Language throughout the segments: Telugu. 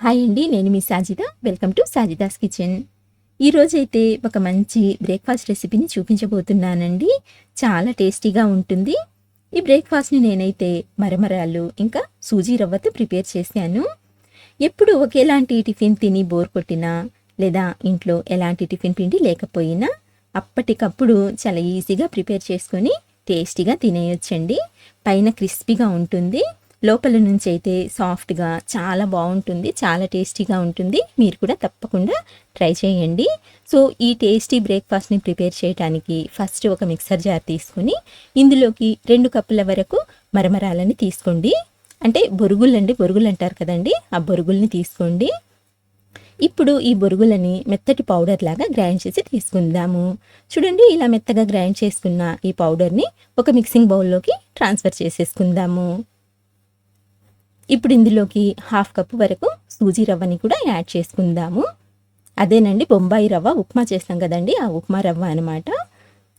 హాయ్ అండి, నేను మీ Sajida. Welcome to Sajida's kitchen. ఈరోజైతే ఒక మంచి బ్రేక్ఫాస్ట్ రెసిపీని చూపించబోతున్నానండి. చాలా టేస్టీగా ఉంటుంది. ఈ బ్రేక్ఫాస్ట్ని నేనైతే మరమరాలు ఇంకా సూజీ రవ్వతో ప్రిపేర్ చేశాను. ఎప్పుడు ఒకేలాంటి టిఫిన్ తిని బోర్ కొట్టినా లేదా ఇంట్లో ఎలాంటి టిఫిన్ పిండి లేకపోయినా అప్పటికప్పుడు చాలా ఈజీగా ప్రిపేర్ చేసుకొని టేస్టీగా తినేయొచ్చండి. పైన క్రిస్పీగా ఉంటుంది, లోపల నుంచి అయితే సాఫ్ట్గా చాలా బాగుంటుంది, చాలా టేస్టీగా ఉంటుంది. మీరు కూడా తప్పకుండా ట్రై చేయండి. సో ఈ టేస్టీ బ్రేక్ఫాస్ట్ని ప్రిపేర్ చేయడానికి ఫస్ట్ ఒక మిక్సర్ జార్ తీసుకుని ఇందులోకి 2 కప్పుల వరకు మరమరాలని తీసుకోండి. అంటే బొరుగులు అంటారు కదండి, ఆ బొరుగుల్ని తీసుకోండి. ఇప్పుడు ఈ బొరుగులని మెత్తటి పౌడర్ లాగా గ్రైండ్ చేసి తీసుకుందాము. చూడండి, ఇలా మెత్తగా గ్రైండ్ చేసుకున్న ఈ పౌడర్ని ఒక మిక్సింగ్ బౌల్లోకి ట్రాన్స్ఫర్ చేసేసుకుందాము. ఇప్పుడు ఇందులోకి 1/2 కప్పు వరకు సూజీ రవ్వని కూడా యాడ్ చేసుకుందాము. అదేనండి, బొంబాయి రవ్వ ఉప్మా చేస్తాం కదండి, ఆ ఉప్మా రవ్వ అనమాట.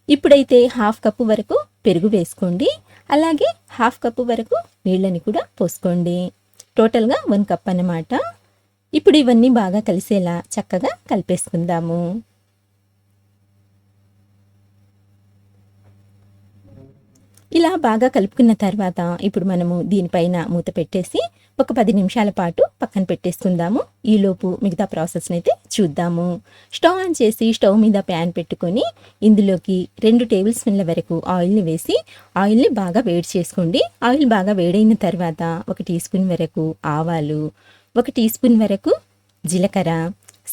ఇప్పుడైతే 1/2 కప్పు వరకు పెరుగు వేసుకోండి. అలాగే 1/2 కప్పు వరకు నీళ్ళని కూడా పోసుకోండి. టోటల్గా 1 కప్ అన్నమాట. ఇప్పుడు ఇవన్నీ బాగా కలిసేలా చక్కగా కలిపేసుకుందాము. ఇలా బాగా కలుపుకున్న తర్వాత ఇప్పుడు మనము దీనిపైన మూత పెట్టేసి ఒక 10 నిమిషాల పాటు పక్కన పెట్టేసుకుందాము. ఈలోపు మిగతా ప్రాసెస్ని అయితే చూద్దాము. స్టవ్ ఆన్ చేసి స్టవ్ మీద ప్యాన్ పెట్టుకొని ఇందులోకి 2 టేబుల్ స్పూన్ల వరకు ఆయిల్ని వేసి ఆయిల్ని బాగా వేడి చేసుకోండి. ఆయిల్ బాగా వేడైన తర్వాత 1 టీ స్పూన్ వరకు ఆవాలు, 1 టీ స్పూన్ వరకు జీలకర్ర,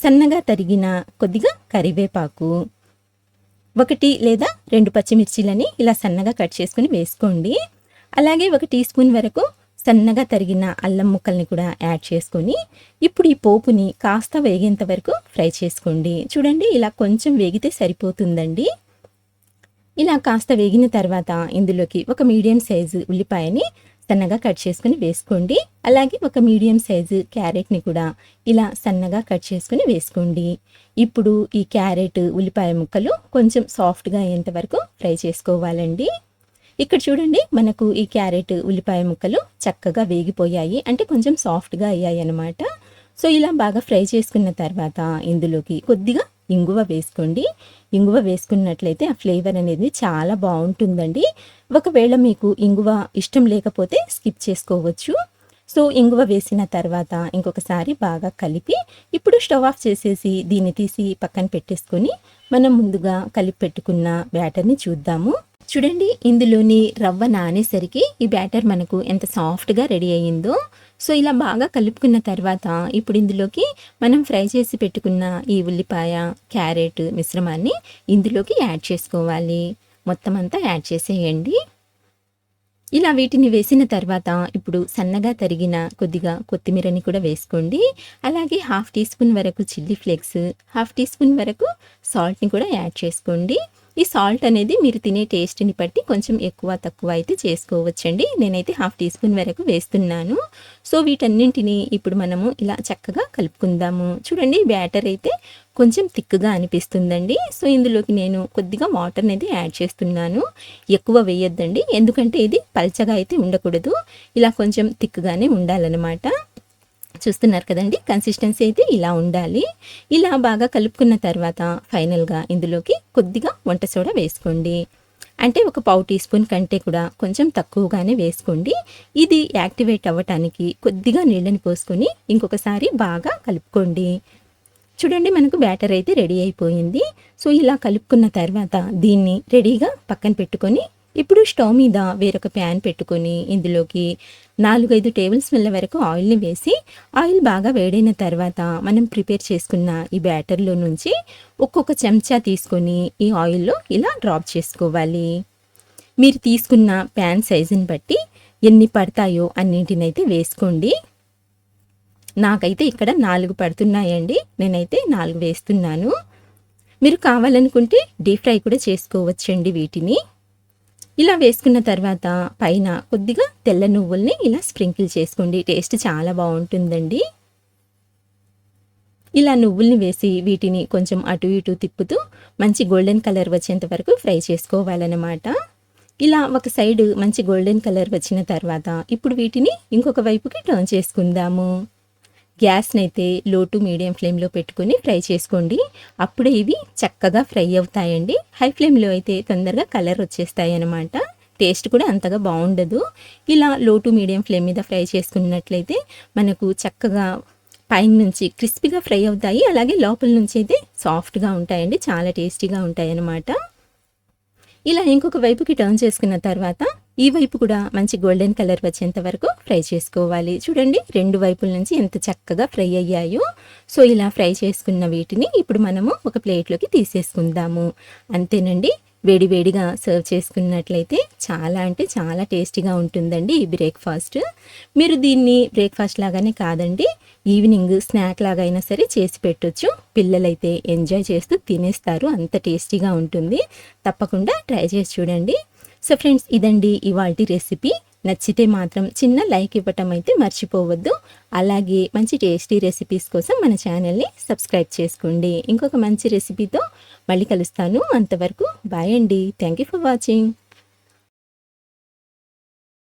సన్నగా తరిగిన కొద్దిగా కరివేపాకు, 1 లేదా 2 పచ్చిమిర్చీలని ఇలా సన్నగా కట్ చేసుకుని వేసుకోండి. అలాగే 1 టీ స్పూన్ వరకు సన్నగా తరిగిన అల్లం ముక్కల్ని కూడా యాడ్ చేసుకొని ఇప్పుడు ఈ పోపుని కాస్త వేగేంత వరకు ఫ్రై చేసుకోండి. చూడండి, ఇలా కొంచెం వేగితే సరిపోతుందండి. ఇలా కాస్త వేగిన తర్వాత ఇందులోకి ఒక మీడియం సైజు ఉల్లిపాయని సన్నగా కట్ చేసుకుని వేసుకోండి. అలాగే ఒక మీడియం సైజు క్యారెట్ని కూడా ఇలా సన్నగా కట్ చేసుకుని వేసుకోండి. ఇప్పుడు ఈ క్యారెట్ ఉల్లిపాయ ముక్కలు కొంచెం సాఫ్ట్గా అయ్యేంత వరకు ఫ్రై చేసుకోవాలండి. ఇక్కడ చూడండి, మనకు ఈ క్యారెట్ ఉల్లిపాయ ముక్కలు చక్కగా వేగిపోయాయి, అంటే కొంచెం సాఫ్ట్గా అయ్యాయి అన్నమాట. సో ఇలా బాగా ఫ్రై చేసుకున్న తర్వాత ఇందులోకి కొద్దిగా ఇంగువ వేసుకోండి. ఇంగువ వేసుకున్నట్లయితే ఆ ఫ్లేవర్ అనేది చాలా బాగుంటుందండి. ఒకవేళ మీకు ఇంగువ ఇష్టం లేకపోతే స్కిప్ చేసుకోవచ్చు. సో ఇంగువ వేసిన తర్వాత ఇంకొకసారి బాగా కలిపి ఇప్పుడు స్టవ్ ఆఫ్ చేసేసి దీన్ని తీసి పక్కన పెట్టేసుకొని మనం ముందుగా కలిపి పెట్టుకున్న బ్యాటర్ని చూద్దాము. చూడండి, ఇందులోని రవ్వ నానేసరికి ఈ బ్యాటర్ మనకు ఎంత సాఫ్ట్గా రెడీ అయ్యిందో. సో ఇలా బాగా కలుపుకున్న తర్వాత ఇప్పుడు ఇందులోకి మనం ఫ్రై చేసి పెట్టుకున్న ఈ ఉల్లిపాయ క్యారెట్ మిశ్రమాన్ని ఇందులోకి యాడ్ చేసుకోవాలి. మొత్తం అంతా యాడ్ చేసేయండి. ఇలా వీటిని వేసిన తర్వాత ఇప్పుడు సన్నగా తరిగిన కొద్దిగా కొత్తిమీరని కూడా వేసుకోండి. అలాగే 1/2 టీ స్పూన్ వరకు చిల్లీ ఫ్లేక్స్, 1/2 టీ స్పూన్ వరకు సాల్ట్ని కూడా యాడ్ చేసుకోండి. ఈ సాల్ట్ అనేది మీరు తినే టేస్ట్ని బట్టి కొంచెం ఎక్కువ తక్కువ అయితే చేసుకోవచ్చండి. నేనైతే 1/2 టీ స్పూన్ వరకు వేస్తున్నాను. సో వీటన్నింటినీ ఇప్పుడు మనము ఇలా చక్కగా కలుపుకుందాము. చూడండి, బ్యాటర్ అయితే కొంచెం థిక్గా అనిపిస్తుందండి. సో ఇందులోకి నేను కొద్దిగా వాటర్ అనేది యాడ్ చేస్తున్నాను. ఎక్కువ వేయొద్దండి, ఎందుకంటే ఇది పల్చగా అయితే ఉండకూడదు, ఇలా కొంచెం థిక్గానే ఉండాలన్నమాట. చూస్తున్నారు కదండి, కన్సిస్టెన్సీ అయితే ఇలా ఉండాలి. ఇలా బాగా కలుపుకున్న తర్వాత ఫైనల్గా ఇందులోకి కొద్దిగా వంట సోడా వేసుకోండి. అంటే ఒక 1/4 టీ స్పూన్ కంటే కూడా కొంచెం తక్కువగానే వేసుకోండి. ఇది యాక్టివేట్ అవ్వటానికి కొద్దిగా నీళ్ళని పోసుకొని ఇంకొకసారి బాగా కలుపుకోండి. చూడండి, మనకు బ్యాటర్ అయితే రెడీ అయిపోయింది. సో ఇలా కలుపుకున్న తర్వాత దీన్ని రెడీగా పక్కన పెట్టుకొని ఇప్పుడు స్టవ్ మీద వేరొక ప్యాన్ పెట్టుకొని ఇందులోకి 4-5 టేబుల్ స్పూన్ల వరకు ఆయిల్ని వేసి ఆయిల్ బాగా వేడైన తర్వాత మనం ప్రిపేర్ చేసుకున్న ఈ బ్యాటర్లో నుంచి ఒక్కొక్క చెంచా తీసుకొని ఈ ఆయిల్లో ఇలా డ్రాప్ చేసుకోవాలి. మీరు తీసుకున్న ప్యాన్ సైజుని బట్టి ఎన్ని పడతాయో అన్నింటినైతే వేసుకోండి. నాకైతే ఇక్కడ 4 పడుతున్నాయండి, నేనైతే 4 వేస్తున్నాను. మీరు కావాలనుకుంటే డీప్ ఫ్రై కూడా చేసుకోవచ్చండి వీటిని. ఇలా వేసుకున్న తర్వాత పైన కొద్దిగా తెల్ల నువ్వుల్ని ఇలా స్ప్రింకిల్ చేసుకోండి, టేస్ట్ చాలా బాగుంటుందండి. ఇలా నువ్వుల్ని వేసి వీటిని కొంచెం అటు ఇటు తిప్పుతూ మంచి గోల్డెన్ కలర్ వచ్చేంత వరకు ఫ్రై చేసుకోవాలన్నమాట. ఇలా ఒక సైడ్ మంచి గోల్డెన్ కలర్ వచ్చిన తర్వాత ఇప్పుడు వీటిని ఇంకొక వైపుకి టర్న్ చేసుకుందాము. గ్యాస్ని అయితే లో టు మీడియం ఫ్లేమ్లో పెట్టుకొని ఫ్రై చేసుకోండి. అప్పుడే ఇవి చక్కగా ఫ్రై అవుతాయండి. హై ఫ్లేమ్లో అయితే తొందరగా కలర్ వచ్చేస్తాయి అన్నమాట. టేస్ట్ కూడా అంతగా బాగుండదు. ఇలా లో టు మీడియం ఫ్లేమ్ మీద ఫ్రై చేసుకున్నట్లయితే మనకు చక్కగా పైన నుంచి క్రిస్పీగా ఫ్రై అవుతాయి. అలాగే లోపల నుంచి అయితే సాఫ్ట్గా ఉంటాయండి. చాలా టేస్టీగా ఉంటాయి అన్నమాట. ఇలా ఇంకొక వైపుకి టర్న్ చేసుకున్న తర్వాత ఈ వైపు కూడా మంచి గోల్డెన్ కలర్ వచ్చేంత వరకు ఫ్రై చేసుకోవాలి. చూడండి, రెండు వైపుల నుంచి ఎంత చక్కగా ఫ్రై అయ్యాయో. సో ఇలా ఫ్రై చేసుకున్న వీటిని ఇప్పుడు మనము ఒక ప్లేట్లోకి తీసేసుకుందాము. అంతేనండి, వేడి వేడిగా సర్వ్ చేసుకున్నట్లయితే చాలా అంటే చాలా టేస్టీగా ఉంటుందండి ఈ బ్రేక్ఫాస్ట్. మీరు దీన్ని బ్రేక్ఫాస్ట్ లాగానే కాదండి, ఈవినింగ్ స్నాక్ లాగా అయినా సరే చేసి పెట్టొచ్చు. పిల్లలైతే ఎంజాయ్ చేస్తూ తినేస్తారు, అంత టేస్టీగా ఉంటుంది. తప్పకుండా ట్రై చేసి చూడండి. సో ఫ్రెండ్స్, ఇదండి ఇవాల్టి రెసిపీ. నచ్చితే మాత్రం చిన్న లైక్ ఇవ్వటం అయితే మర్చిపోవద్దు. అలాగే మంచి టేస్టీ రెసిపీస్ కోసం మన ఛానల్ని సబ్స్క్రైబ్ చేసుకోండి. ఇంకొక మంచి రెసిపీతో మళ్ళీ కలుస్తాను. అంతవరకు బాయ్ అండి. Thank you for watching.